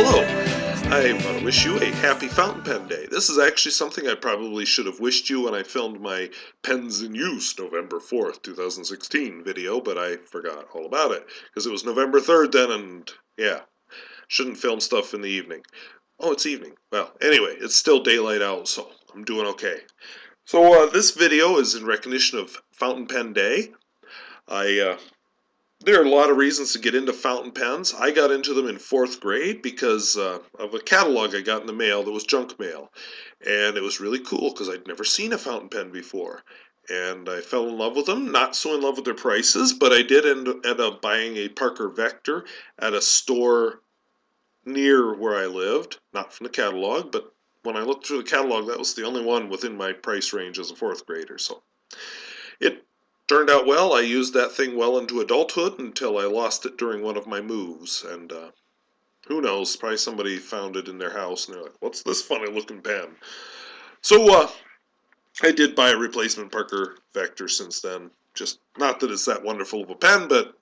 hello. I want to wish you a happy fountain pen day. This is actually something I probably should have wished you when I filmed my Pens in Use November 4th, 2016 video, but I forgot all about it because it was November 3rd then, and yeah, shouldn't film stuff in the evening. Oh, it's evening. Well, anyway, it's still daylight out, so I'm doing okay. So this video is in recognition of Fountain Pen Day. There are a lot of reasons to get into fountain pens. I got into them in 4th grade because of a catalog I got in the mail that was junk mail. And it was really cool because I'd never seen a fountain pen before. And I fell in love with them, not so in love with their prices, but I did end up buying a Parker Vector at a store near where I lived. Not from the catalog, but when I looked through the catalog, that was the only one within my price range as a 4th grader. So it turned out well. I used that thing well into adulthood until I lost it during one of my moves, and who knows, probably somebody found it in their house and they're like, what's this funny looking pen? So I did buy a replacement Parker Vector since then. Just not that it's that wonderful of a pen, but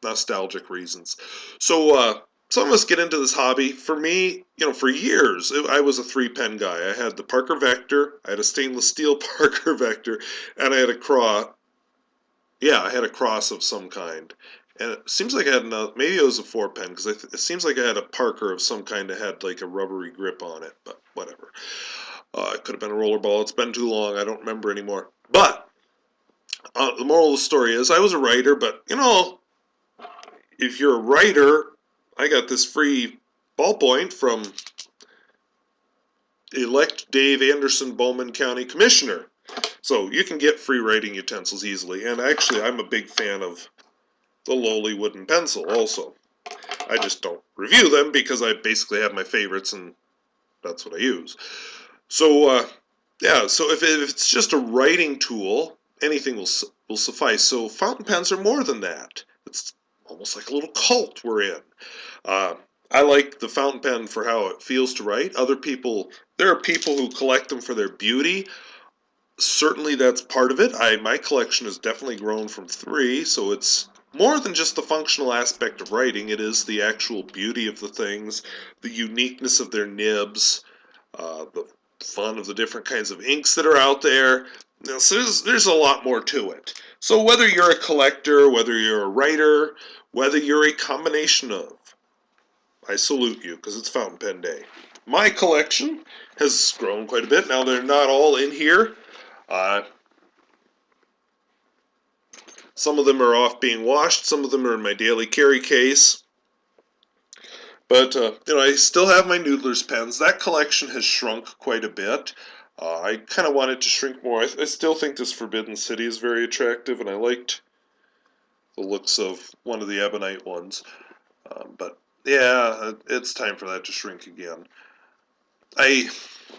nostalgic reasons. So some of us get into this hobby. For me, for years, I was a 3-pen guy. I had the Parker Vector, I had a stainless steel Parker Vector, and I had a cross of some kind. And it seems like I had another, maybe it was a 4-pen, because it seems like I had a Parker of some kind that had like a rubbery grip on it, but whatever. It could have been a rollerball. It's been too long. I don't remember anymore. But the moral of the story is I was a writer, but if you're a writer, I got this free ballpoint from elect Dave Anderson, Bowman County Commissioner. So you can get free writing utensils easily. And actually, I'm a big fan of the lowly wooden pencil also. I just don't review them because I basically have my favorites and that's what I use. So so if it's just a writing tool, anything will suffice. So fountain pens are more than that. It's almost like a little cult we're in. Uh, I like the fountain pen for how it feels to write. There are people who collect them for their beauty. Certainly that's part of it. My collection has definitely grown from 3, so it's more than just the functional aspect of writing. It is the actual beauty of the things, the uniqueness of their nibs, the fun of the different kinds of inks that are out there. So there's a lot more to it. So whether you're a collector, whether you're a writer, whether you're a combination of, I salute you because it's Fountain Pen Day. My collection has grown quite a bit. Now they're not all in here. Uh, Some of them are off being washed. Some of them are in my daily carry case. But, I still have my Noodler's pens. That collection has shrunk quite a bit. I kind of want it to shrink more. I still think this Forbidden City is very attractive, and I liked the looks of one of the Ebonite ones. But, yeah, it's time for that to shrink again. I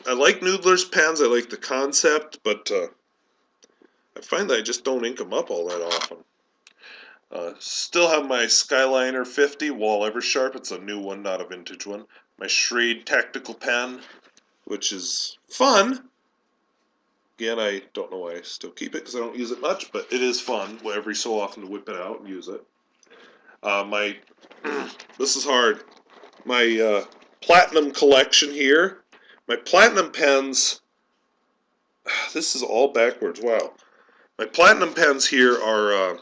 like Noodler's pens. I like the concept, but I find that I just don't ink them up all that often. Still have my Skyliner 50 Wall Eversharp. It's a new one, not a vintage one. My Schrade Tactical Pen, which is fun. Again, I don't know why I still keep it because I don't use it much, but it is fun every so often to whip it out and use it. This is hard. My Platinum collection here. My Platinum pens, this is all backwards, wow. My Platinum pens here are,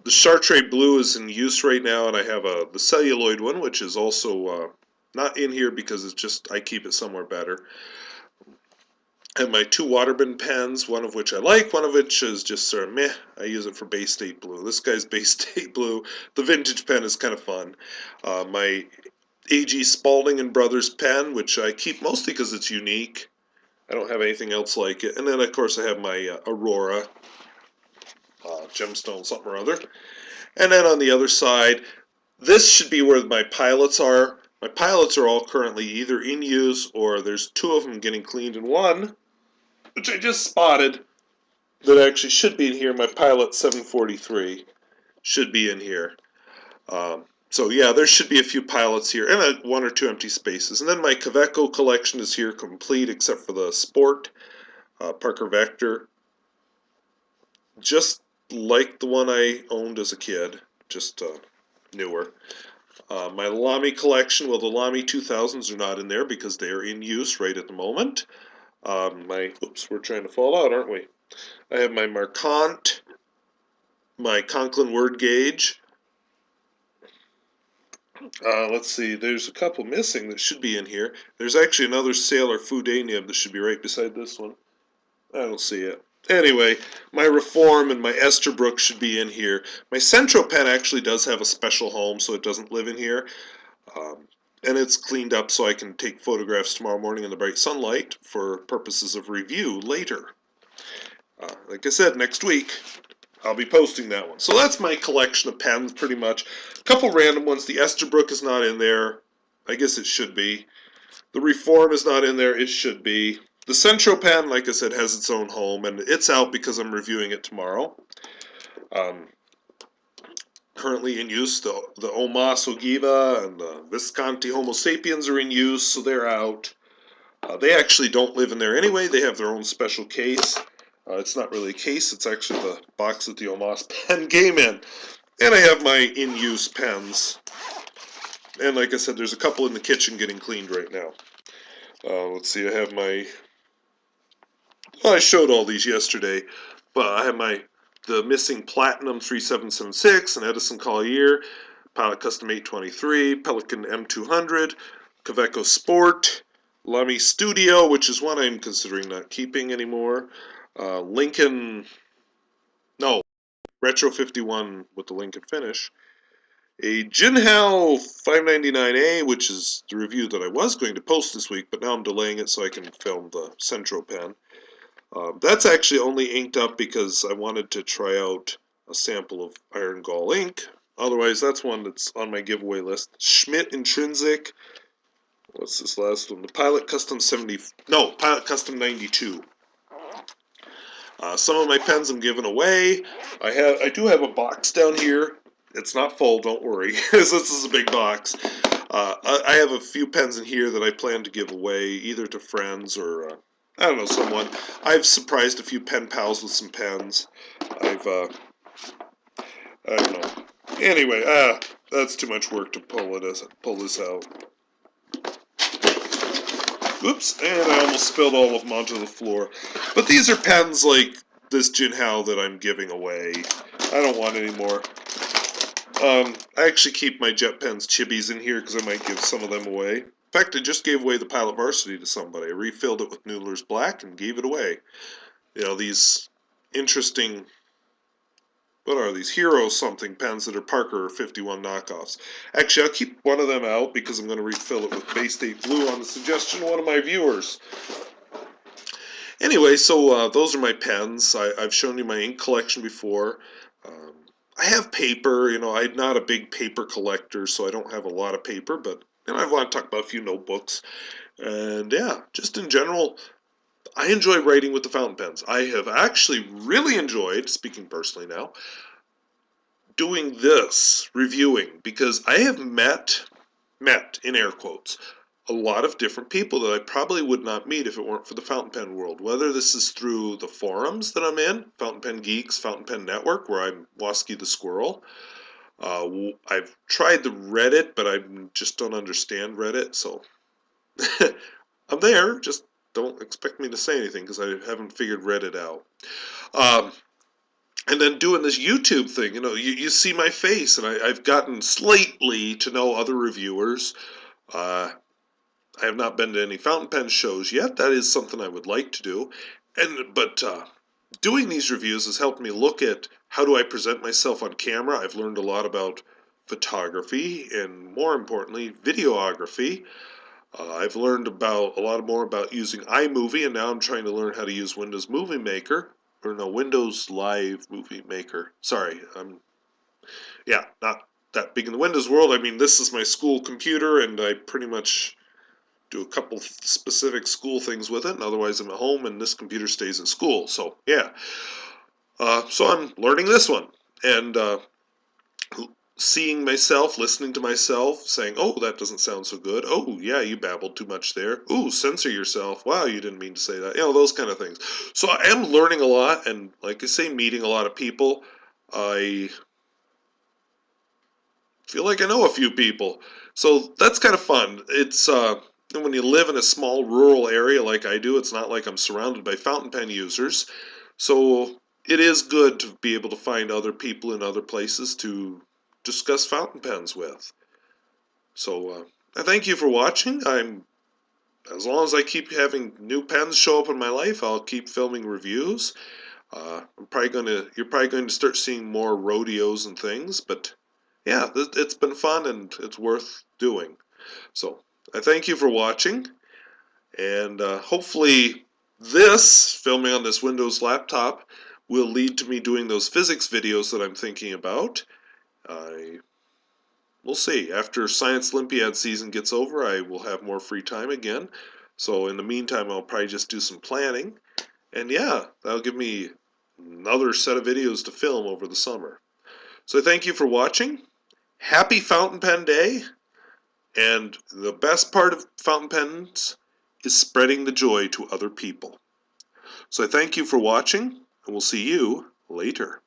the Chartreuse Blue is in use right now, and I have the celluloid one, which is also not in here because it's just, I keep it somewhere better. And my 2 Waterman pens, one of which I like, one of which is just sort of meh. I use it for Bay State Blue. This guy's Bay State Blue. The vintage pen is kind of fun. My A.G. Spalding and Brothers pen, which I keep mostly because it's unique. I don't have anything else like it. And then, of course, I have my Aurora gemstone something or other. And then on the other side, this should be where my pilots are. My pilots are all currently either in use or there's 2 of them getting cleaned and one, which I just spotted, that actually should be in here. My Pilot 743 should be in here. So yeah, there should be a few pilots here and 1 or 2 empty spaces. And then my Kaweco collection is here complete except for the Sport Parker Vector. Just like the one I owned as a kid, just newer. My Lamy collection, well, the Lamy 2000s are not in there because they are in use right at the moment. Oops, we're trying to fall out, aren't we? I have my Marquardt, my Conklin word gauge. Let's see, there's a couple missing that should be in here. There's actually another Sailor Fude nib that should be right beside this one. I don't see it. Anyway, my Reform and my Esterbrook should be in here. My Centro pen actually does have a special home, so it doesn't live in here. And it's cleaned up so I can take photographs tomorrow morning in the bright sunlight for purposes of review later. Like I said, next week I'll be posting that one. So that's my collection of pens, pretty much. A couple random ones. The Esterbrook is not in there. I guess it should be. The Reform is not in there. It should be. The Centro pen, like I said, has its own home, and it's out because I'm reviewing it tomorrow. Currently in use, the Omas Ogiva and the Visconti Homo sapiens are in use, so they're out. They actually don't live in there anyway. They have their own special case. It's not really a case. It's actually the box that the Omas pen came in. And I have my in-use pens. And like I said, there's a couple in the kitchen getting cleaned right now. Let's see, I have my... Well, I showed all these yesterday, but I have the missing Platinum 3776, an Edison Collier, Pilot Custom 823, Pelican M200, Kaweco Sport, Lamy Studio, which is one I'm considering not keeping anymore, Lincoln, no, Retro 51 with the Lincoln finish, a Jinhao 599A, which is the review that I was going to post this week, but now I'm delaying it so I can film the Centro pen. That's actually only inked up because I wanted to try out a sample of Iron Gall ink. Otherwise, that's one that's on my giveaway list. Schmidt Intrinsic. What's this last one? The Pilot Custom 70... No, Pilot Custom 92. Some of my pens I'm giving away. I do have a box down here. It's not full, don't worry. This is a big box. I have a few pens in here that I plan to give away, either to friends or... I don't know, someone. I've surprised a few pen pals with some pens. I don't know. Anyway, that's too much work to pull this out. Oops, and I almost spilled all of them onto the floor. But these are pens like this Jinhao that I'm giving away. I don't want any more. I actually keep my Jet Pens chibis in here because I might give some of them away. In fact, I just gave away the Pilot Varsity to somebody. I refilled it with Noodler's Black and gave it away. You know, these interesting, what are these, Hero something pens that are Parker 51 knockoffs. Actually, I'll keep one of them out because I'm going to refill it with Bay State Blue on the suggestion of one of my viewers. Anyway, so those are my pens. I've shown you my ink collection before. I have paper, you know, I'm not a big paper collector, so I don't have a lot of paper, but you know, I want to talk about a few notebooks. And yeah, just in general, I enjoy writing with the fountain pens. I have actually really enjoyed, speaking personally now, doing this, reviewing, because I have met, in air quotes, a lot of different people that I probably would not meet if it weren't for the fountain pen world. Whether this is through the forums that I'm in, Fountain Pen Geeks, Fountain Pen Network, where I'm Wasky the Squirrel. I've tried the Reddit, but I just don't understand Reddit, so I'm there. Just don't expect me to say anything because I haven't figured Reddit out. And then doing this YouTube thing, you know, you see my face, and I've gotten slightly to know other reviewers. I have not been to any fountain pen shows yet. That is something I would like to do. But doing these reviews has helped me look at how do I present myself on camera. I've learned a lot about photography and, more importantly, videography. I've learned a lot more about using iMovie, and now I'm trying to learn how to use Windows Movie Maker. Or no, Windows Live Movie Maker. Sorry, not that big in the Windows world. I mean, this is my school computer, and I pretty much do a couple specific school things with it, and otherwise I'm at home and this computer stays at school. So yeah, so I'm learning this one, and seeing myself, listening to myself, saying, oh, that doesn't sound so good. Oh, yeah, you babbled too much there. Ooh, censor yourself. Wow, you didn't mean to say that. You know, those kind of things. So I am learning a lot, and like I say, meeting a lot of people. feel like I know a few people. So that's kind of fun. It's when you live in a small rural area like I do, it's not like I'm surrounded by fountain pen users. So it is good to be able to find other people in other places to discuss fountain pens with. So I thank you for watching. As long as I keep having new pens show up in my life, I'll keep filming reviews. You're probably going to start seeing more rodeos and things, but yeah, it's been fun and it's worth doing. So I thank you for watching, and hopefully this filming on this Windows laptop will lead to me doing those physics videos that I'm thinking about. We'll see. After Science Olympiad season gets over, I will have more free time again. So in the meantime, I'll probably just do some planning. And yeah, that'll give me another set of videos to film over the summer. So thank you for watching. Happy Fountain Pen Day. And the best part of fountain pens is spreading the joy to other people. So I thank you for watching, and we'll see you later.